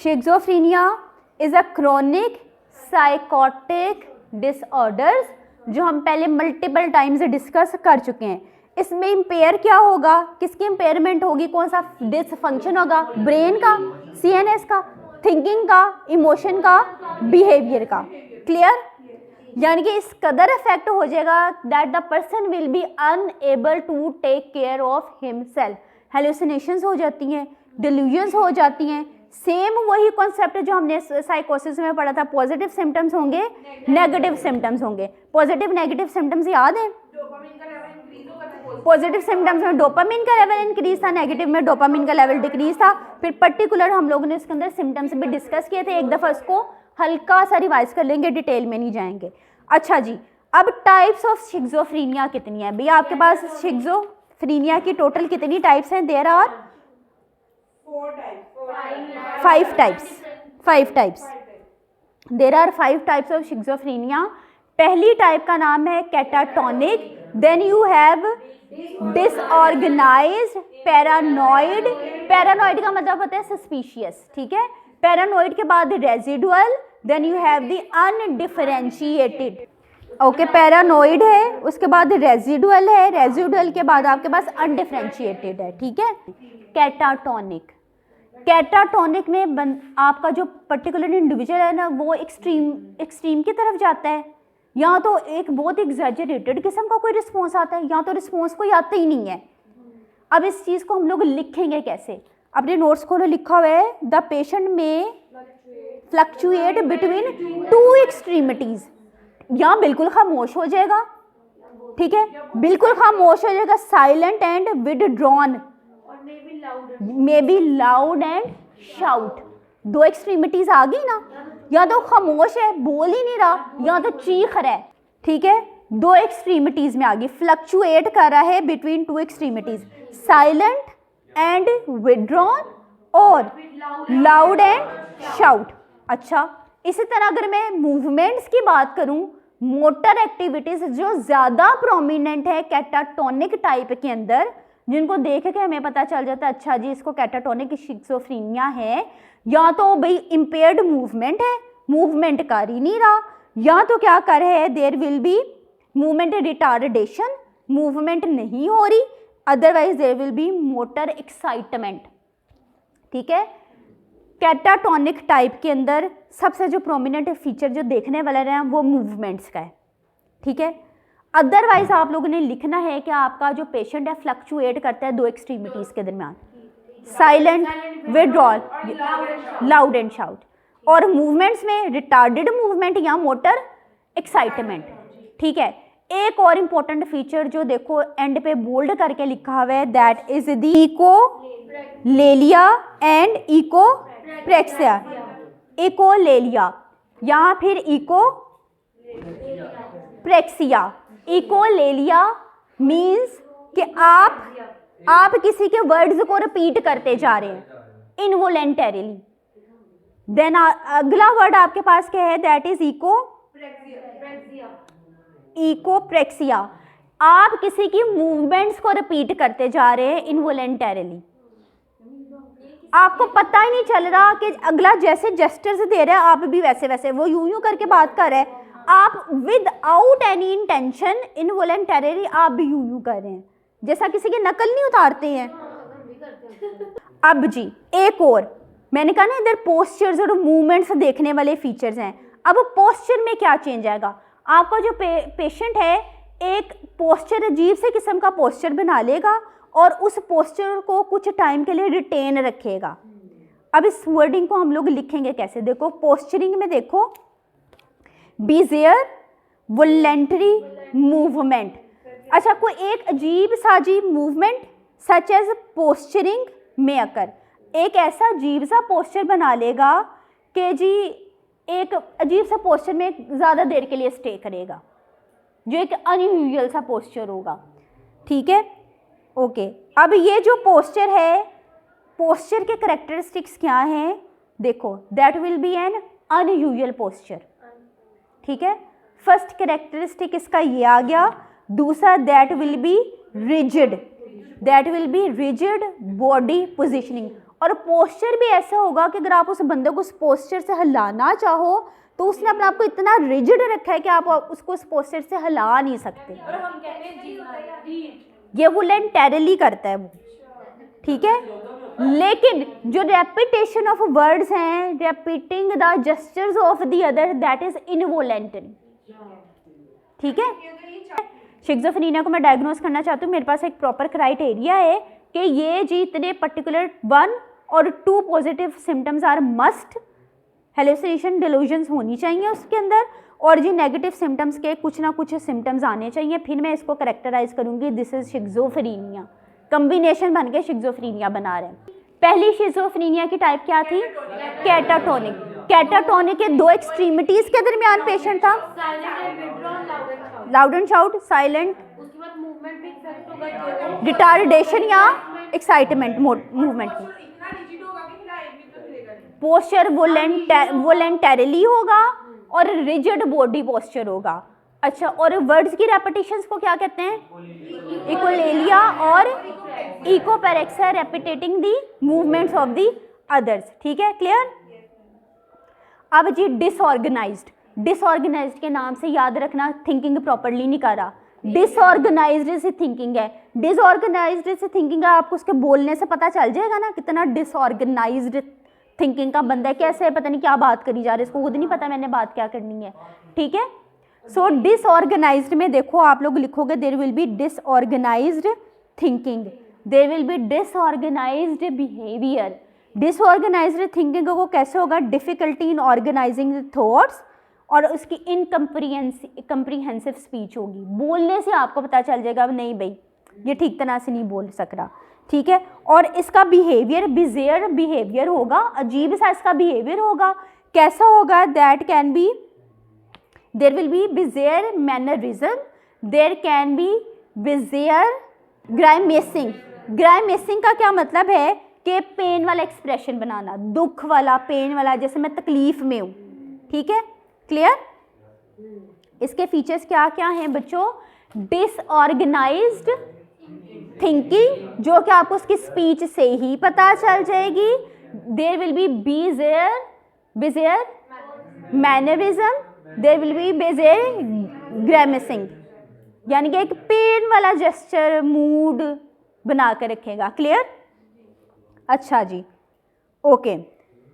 Schizophrenia is a chronic psychotic disorders, जो हम पहले मल्टीपल टाइम्स डिस्कस कर चुके हैं। इसमें इम्पेयर क्या होगा, किसकी इम्पेयरमेंट होगी, कौन सा डिसफंक्शन होगा, ब्रेन का, सीएनएस का, थिंकिंग का, इमोशन का, बिहेवियर का। क्लियर? यानी कि इस कदर इफेक्ट हो जाएगा that the person will be unable to take care of himself. Hallucinations हो जाती हैं, डिल्यूजन्स हो जाती हैं। सेम वही कॉन्सेप्ट जो हमने साइकोसिस में पढ़ा था, पॉजिटिव सिम्टम्स होंगे, नेगेटिव सिम्टम्स होंगे। पॉजिटिव नेगेटिव सिम्टम्स याद है? पॉजिटिव सिम्टम्स में डोपामिन का लेवल इंक्रीज था, नेगेटिव में डोपामिन का लेवल डिक्रीज था। फिर पर्टिकुलर हम लोगों ने इसके अंदर सिम्टम्स भी डिस्कस किए थे। एक दफ़ा इसको हल्का सा रिवाइज कर लेंगे, डिटेल में नहीं जाएंगे। अच्छा जी, अब टाइप्स ऑफ शिज़ोफ्रेनिया कितनी है भैया आपके पास? शिज़ोफ्रेनिया की टोटल कितनी टाइप्स हैं? There are 5 types. There are 5 types of schizophrenia. पहली टाइप का नाम है catatonic, then you have disorganised, paranoid. Paranoid का मतलब होता है सस्पिशियस, ठीक है। पैरानॉइड के बाद residual, then you have the undifferentiated. Okay, paranoid है, उसके बाद रेजिडुअल है, रेजिडुअल के बाद आपके पास अनडिफरेंशिएटेड है, ठीक है। कैटाटोनिक में आपका जो पर्टिकुलर इंडिविजुअल है ना, वो एक्सट्रीम की तरफ जाता है। या तो एक बहुत एग्जैजरेटेड किस्म का कोई रिस्पॉन्स आता है, या तो रिस्पॉन्स कोई आता ही नहीं है। अब इस चीज़ को हम लोग लिखेंगे कैसे? अपने नोट्स खोलो, लिखा हुआ है द पेशेंट में फ्लक्चुएट बिटवीन 2 एक्सट्रीमिटीज। यहाँ बिल्कुल खामोश हो जाएगा, ठीक है, बिल्कुल खामोश हो जाएगा, silent and withdrawn, may be loud and shout. 2 extremities आ गई ना, या तो खामोश है, बोल ही नहीं रहा, या तो चीख रहा है, ठीक है। 2 एक्सट्रीमिटीज में आ गई, फ्लक्चुएट कर रहा है between 2 extremities, silent and withdrawn और लाउड एंड शाउट। अच्छा, इसी तरह अगर मैं मूवमेंट्स की बात करूं, मोटर एक्टिविटीज जो ज़्यादा प्रोमिनेंट है कैटाटोनिक टाइप के अंदर, जिनको देख के हमें पता चल जाता है अच्छा जी इसको कैटाटोनिक शिज़ोफ्रेनिया है, या तो भाई इम्पेयर्ड मूवमेंट है, मूवमेंट कर ही नहीं रहा, या तो क्या कर रहे हैं, there will be movement retardation, movement नहीं हो रही, otherwise there will be motor excitement, ठीक है। कैटाटोनिक टाइप के अंदर सबसे जो प्रोमिनेंट फीचर जो देखने वाला है वो मूवमेंट्स का है, ठीक है। अदरवाइज आप लोगों ने लिखना है कि आपका जो पेशेंट है फ्लक्चुएट करता है 2 एक्सट्रीमिटीज के दरमियान, silent, withdrawal, loud and shout, और मूवमेंट्स में रिटार्डेड मूवमेंट या मोटर एक्साइटमेंट, ठीक है। एक और इम्पोर्टेंट फीचर जो देखो एंड पे बोल्ड करके लिखा हुआ है, that is the echolalia and echopraxia. Echolalia या फिर इकोप्रेक्सिया। इकोलेलिया मीन्स कि आप किसी के वर्ड्स को रिपीट करते जा रहे हैं इनवोलेंटरीली। देन अगला वर्ड आपके पास क्या है, दैट इज इकोप्रेक्सिया। आप किसी की मूवमेंट्स को रिपीट करते जा रहे हैं इनवोलेंटरीली, आपको पता ही नहीं चल रहा कि अगला जैसे जेस्चर्स दे रहा है आप भी वैसे वैसे, वो यूं यूं करके बात कर रहे हैं, आप विदाउट एनी इंटेंशन इनवोलेंटरीली आप भी यूं यूं कर रहे हैं, जैसा किसी की नकल नहीं उतारते हैं। अब जी एक और मैंने कहा ना इधर पोस्चर्स और मूवमेंट्स देखने वाले फीचर्स हैं। अब पोस्चर में क्या चेंज आएगा, आपका जो पेशेंट है एक पोस्चर अजीब से किस्म का पोस्चर बना लेगा और उस पोस्चर को कुछ टाइम के लिए रिटेन रखेगा। अब इस वर्डिंग को हम लोग लिखेंगे कैसे, देखो पोस्चरिंग में देखो, बिजेयर वॉलंटरी मूवमेंट। अच्छा, कोई एक अजीब सा अजीब मूवमेंट सच एज पोस्चरिंग में अकर, एक ऐसा अजीब सा पोस्चर बना लेगा कि जी एक अजीब सा पोस्चर में ज़्यादा देर के लिए स्टे करेगा, जो एक अनयूजुअल सा पोस्चर होगा, ठीक है। ओके, अब ये जो पोस्चर है, पोस्चर के करेक्टरिस्टिक्स क्या हैं, देखो that will be N unusual posture, ठीक है। फर्स्ट करेक्टरिस्टिक इसका ये आ गया। दूसरा that will be rigid body positioning, और पोस्चर भी ऐसा होगा कि अगर आप उस बंदे को उस पोस्चर से हिलाना चाहो तो उसने अपने आप को इतना रिजिड रखा है कि आप उसको उस पोस्चर से हिला नहीं सकते। और हम कहते हैं ये वॉलंटरली करता है वो, ठीक है। लेकिन जो रेपिटेशन ऑफ वर्ड्स हैं, repeating the gestures of the other, that is involuntary, ठीक है। शिज़ोफ्रेनिया को मैं डायग्नोस करना चाहती हूँ, मेरे पास एक प्रॉपर क्राइटेरिया है कि ये जी इतने पर्टिकुलर 1 और 2 positive symptoms are must, hallucination delusions होनी चाहिए उसके अंदर, और जी नेगेटिव सिम्टम्स के कुछ ना कुछ सिम्टम्स आने चाहिए, फिर मैं इसको करेक्टराइज करूँगी दिस इज शिज़ोफ्रेनिया। कम्बिनेशन बन के शिज़ोफ्रेनिया बना रहे हैं। पहली शिज़ोफ्रेनिया की टाइप क्या थी? कैटाटोनिक। कैटाटोनिक के 2 एक्सट्रीमिटीज के दरमियान पेशेंट था, loud and shout, silent, retardation या एक्साइटमेंट मूवमेंट की, पोस्चर वोलेंटरली होगा और रिजिड बॉडी पोस्चर होगा। अच्छा, और वर्ड्स की रेपिटेशंस को क्या कहते हैं? इकोलेलिया और इकोपेरेक्सिया, रेपिटेटिंग दी मूवमेंट्स ऑफ दी अदर्स, ठीक है, क्लियर। अब जी डिसऑर्गेनाइज्ड, डिसऑर्गेनाइज्ड के नाम से याद रखना थिंकिंग प्रॉपरली नहीं कर रहा, डिसऑर्गेनाइज्ड से थिंकिंग है, डिसऑर्गेनाइज्ड से थिंकिंग है, आपको उसके बोलने से पता चल जाएगा ना कितना डिसऑर्गेनाइज्ड थिंकिंग का बंदा है, कैसे पता नहीं क्या बात करी जा रही है, इसको खुद नहीं पता मैंने बात क्या करनी है, ठीक है। सो डिसऑर्गेनाइज्ड में देखो आप लोग लिखोगे there will be disorganised thinking, there will be disorganised behaviour. Disorganised thinking को कैसे होगा? डिफिकल्टी इन ऑर्गेनाइजिंग थॉट्स, और उसकी इनकम्प्रीहेंसिव स्पीच होगी, बोलने से आपको पता चल जाएगा नहीं भाई ये ठीक तरह से नहीं बोल सक रहा, ठीक है। और इसका बिहेवियर बिजेयर बिहेवियर होगा, अजीब सा इसका बिहेवियर होगा, कैसा होगा? That can be, there will be bizarre mannerism, there can be bizarre grimacing. Grimacing का क्या मतलब है कि पेन वाला एक्सप्रेशन बनाना, दुख वाला, पेन वाला, जैसे मैं तकलीफ में हूँ, ठीक है, क्लियर। इसके फीचर्स क्या क्या हैं बच्चों? डिसऑर्गेनाइज्ड थिंकिंग, जो कि आपको उसकी स्पीच से ही पता चल जाएगी। There will be bizarre mannerism, there will be bizarre grimacing, यानी कि एक पेन वाला जेस्चर मूड बना कर रखेगा, क्लियर। अच्छा जी, ओके।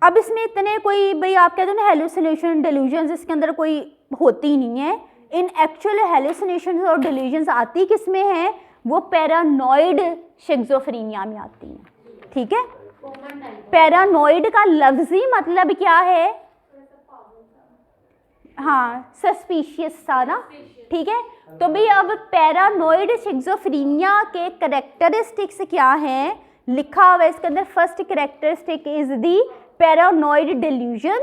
अब इसमें इतने कोई भाई आप कहते हो ना हेलुसिनेशन डिल्यूजन्स, इसके अंदर कोई होती ही नहीं है। इन एक्चुअल हेलुसिनेशंस और डिल्यूजन्स आती किस में है? वो पैरानॉइड शिज़ोफ्रेनिया में आती हैं, ठीक है। पैरानॉइड का लफ्जी मतलब क्या है? हाँ, सस्पिशियस सा ना, ठीक है। तो भाई अब पैरानॉइड शिज़ोफ्रेनिया के कैरेक्टरिस्टिक्स क्या हैं? लिखा हुआ है इसके अंदर, first characteristic is the paranoid delusion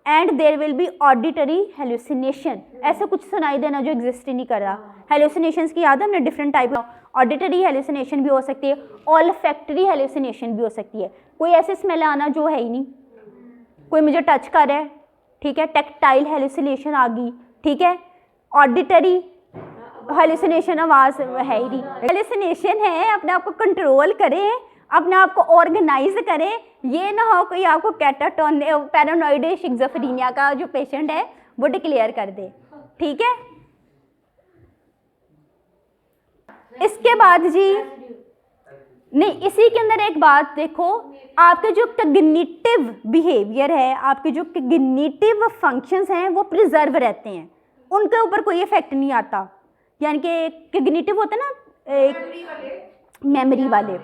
and there will be auditory hallucination. ऐसे कुछ सुनाई देना जो एग्जिस्ट ही नहीं कर रहा। हेलुसिनेशंस की याद है हमने, different type of auditory hallucination भी हो सकती है, ऑल्फैक्टरी हेलुसिनेशन भी हो सकती है। कोई ऐसे स्मेल आना जो है ही नहीं, कोई मुझे टच कर रहा है, ठीक है, टेक्टाइल हेलुसिनेशन आ गई, ठीक है। ऑडिटरी हेलुसिनेशन आवाज़ है ही नहीं, हेलुसिनेशन है, अपने आप को कंट्रोल करें, अपने आप को ऑर्गेनाइज करें, ये ना हो कोई आपको कैटाटोन पैरानॉइड शिज़ोफ्रेनिया का जो पेशेंट है वो डिक्लेयर कर दे, ठीक है। इसके बाद जी नहीं, इसी के अंदर एक बात देखो, आपके जो कॉग्निटिव बिहेवियर है, आपके जो कॉग्निटिव फंक्शंस हैं वो प्रिजर्व रहते हैं, उनके ऊपर कोई इफेक्ट नहीं आता। यानी कि कॉग्निटिव होते हैं ना, एक मेमोरी वाले,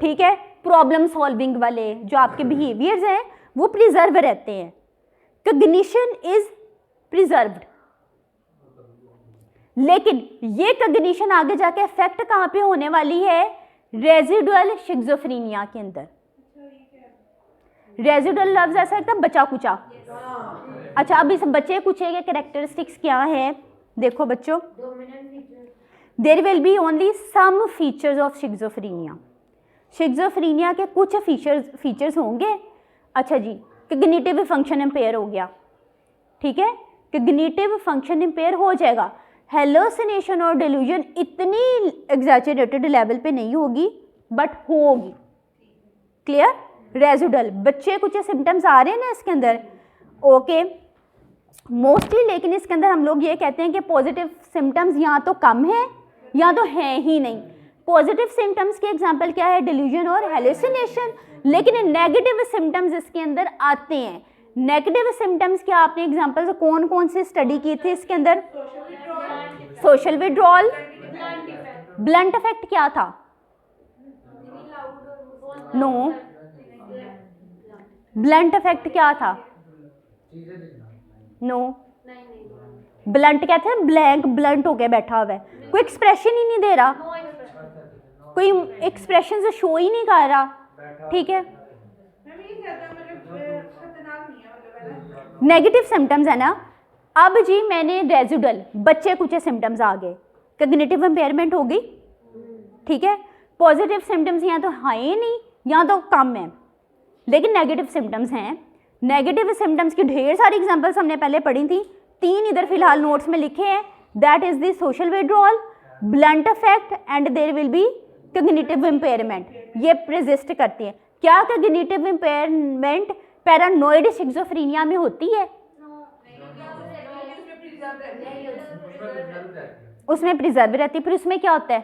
ठीक है, प्रॉब्लम सॉल्विंग वाले, जो आपके बिहेवियर्स हैं वो प्रिजर्व रहते हैं। कॉग्निशन इज प्रिजर्व्ड, लेकिन ये कॉग्निशन आगे जाके इफेक्ट कहाँ पे होने वाली है? रेजिडुअल शिज़ोफ्रेनिया के अंदर। रेजिडुअल लफ्ज ऐसा एकदम बचा कुचा। अच्छा, अब इस बचे कुचे के कैरेक्टरिस्टिक्स क्या है? देखो बच्चों, there will be only some features of schizophrenia. Schizophrenia के कुछ फीचर्स होंगे। अच्छा जी, कॉग्निटिव फंक्शन इम्पेयर हो गया, ठीक है, कॉग्निटिव फंक्शन इम्पेयर हो जाएगा। हेलुसिनेशन और डिल्यूजन इतनी एग्जैजरेटेड लेवल पे नहीं होगी, बट होगी, क्लियर। रेजिडल, बच्चे कुछ सिम्टम्स आ रहे हैं ना इसके अंदर, ओके मोस्टली, लेकिन इसके अंदर हम लोग ये कहते हैं कि पॉजिटिव सिम्टम्स या तो कम है या तो हैं ही नहीं। पॉजिटिव सिम्टम्स की एग्जांपल क्या है, डिल्यूजन और हेलुसिनेशन, लेकिन नेगेटिव सिम्टम्स इसके अंदर आते हैं। नेगेटिव सिम्टम्स के आपने एग्जांपल्स कौन कौन से स्टडी किए थे इसके अंदर, सोशल विड्रॉल, ब्लंट इफेक्ट क्या था, नो ब्लंट इफेक्ट क्या था, नो ब्लंट कहते हैं ब्लैंक, ब्लंट होके बैठा हुआ है, कोई एक्सप्रेशन ही नहीं दे रहा, कोई एक्सप्रेशन से शो ही नहीं कर रहा, ठीक है। नेगेटिव सिम्टम्स है ना। अब जी मैंने रेजिडल, बच्चे कुछ सिम्टम्स आ गए, कॉग्निटिव इम्पेयरमेंट हो गई, ठीक है। पॉजिटिव सिम्टम्स या तो है ही नहीं या तो कम है, लेकिन नेगेटिव सिम्टम्स हैं। नेगेटिव सिम्टम्स की ढेर सारी एग्जांपल्स हमने पहले पढ़ी थी, 3 इधर फिलहाल नोट्स में लिखे हैं, that is the social withdrawal, blunt affect and there will be cognitive impairment. ये प्रेजिस्ट करती है। क्या कॉग्निटिव इम्पेयरमेंट पैरानोइड शिज़ोफ्रेनिया में होती है? उसमें प्रिजर्व रहती है। फिर उसमें क्या होता है,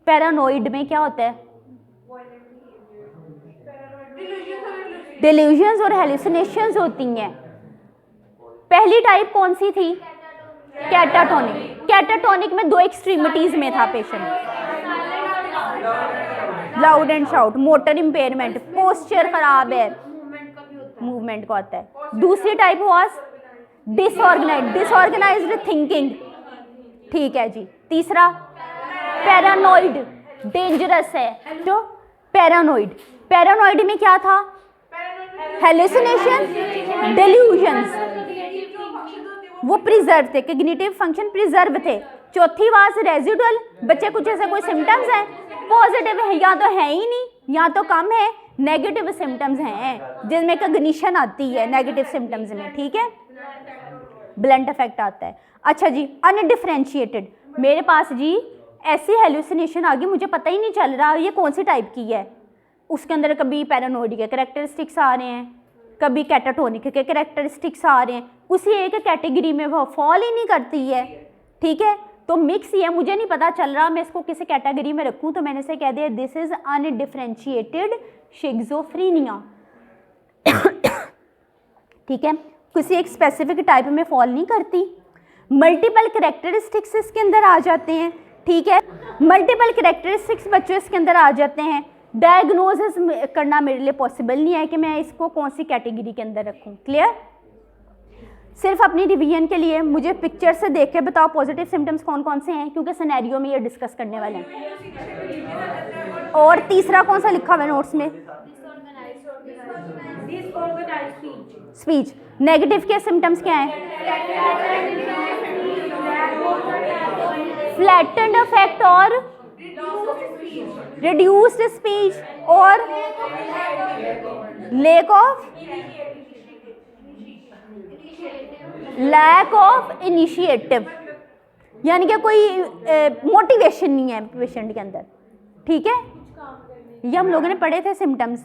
पैरानोइड में क्या होता है, डिल्यूजन्स और हेलुसिनेशंस होती हैं। पहली टाइप कौन सी थी, कैटाटोनिक। कैटाटोनिक में 2 एक्सट्रीमिटीज में था patient, loud and shout, motor impairment, posture खराब है, मूवमेंट को आता है। दूसरी टाइप वाज डिसऑर्गेनाइज्ड थिंकिंग, ठीक है जी। तीसरा पैरानोइड, डेंजरस है जो पैरानोइड। पैरानोइड में क्या था, हेलुसिनेशन, डिल्यूजन्स, वो प्रिजर्व थे, कॉग्निटिव फंक्शन प्रिजर्व थे। चौथी वाज रेजिडुअल, बच्चे कुछ ऐसे कोई सिम्टम्स हैं, पॉजिटिव है या तो है ही नहीं या तो कम है, नेगेटिव सिम्टम्स हैं जिसमें कॉग्निशन आती है नेगेटिव सिम्टम्स में, ठीक है। ब्लंट इफेक्ट आता है। अच्छा जी, अनडिफरेंशिएटेड, मेरे पास जी ऐसी हेलुसिनेशन आ गई, मुझे पता ही नहीं चल रहा ये कौन सी टाइप की है। उसके अंदर कभी पैरानोइड के कैरेक्टरिस्टिक्स आ रहे हैं, कभी कैटाटोनिक के कैरेक्टरिस्टिक्स आ रहे हैं, उसी एक कैटेगरी में वो फॉल ही नहीं करती है, ठीक है। तो मिक्स ही है, मुझे नहीं पता चल रहा मैं इसको किसी कैटेगरी में रखूं, तो मैंने से कह दिया दिस इज अनडिफरेंशिएटेड शिज़ोफ्रेनिया, ठीक है। किसी एक स्पेसिफिक टाइप में फॉल नहीं करती। मल्टीपल कैरेक्टरिस्टिक्स इसके अंदर आ जाते हैं, ठीक है। मल्टीपल कैरेक्टरिस्टिक्स बच्चों इसके अंदर आ जाते हैं। डायग्नोसिस करना मेरे लिए पॉसिबल नहीं है कि मैं इसको कौन सी कैटेगरी के अंदर रखूं, क्लियर। सिर्फ अपनी रिवीजन के लिए मुझे पिक्चर से देख के बताओ पॉजिटिव सिम्टम्स कौन कौन से हैं, क्योंकि सिनेरियो में ये डिस्कस करने वाले हैं। और तीसरा कौन सा लिखा हुआ है नोट्स में, स्पीच। नेगेटिव के सिम्टम्स क्या हैं, फ्लैटेंड अफेक्ट और रिड्यूस्ड स्पीच और लैक ऑफ इनिशिएटिव, यानी कि कोई मोटिवेशन नहीं है पेशेंट के अंदर, ठीक है। ये हम लोगों ने पढ़े थे सिम्टम्स।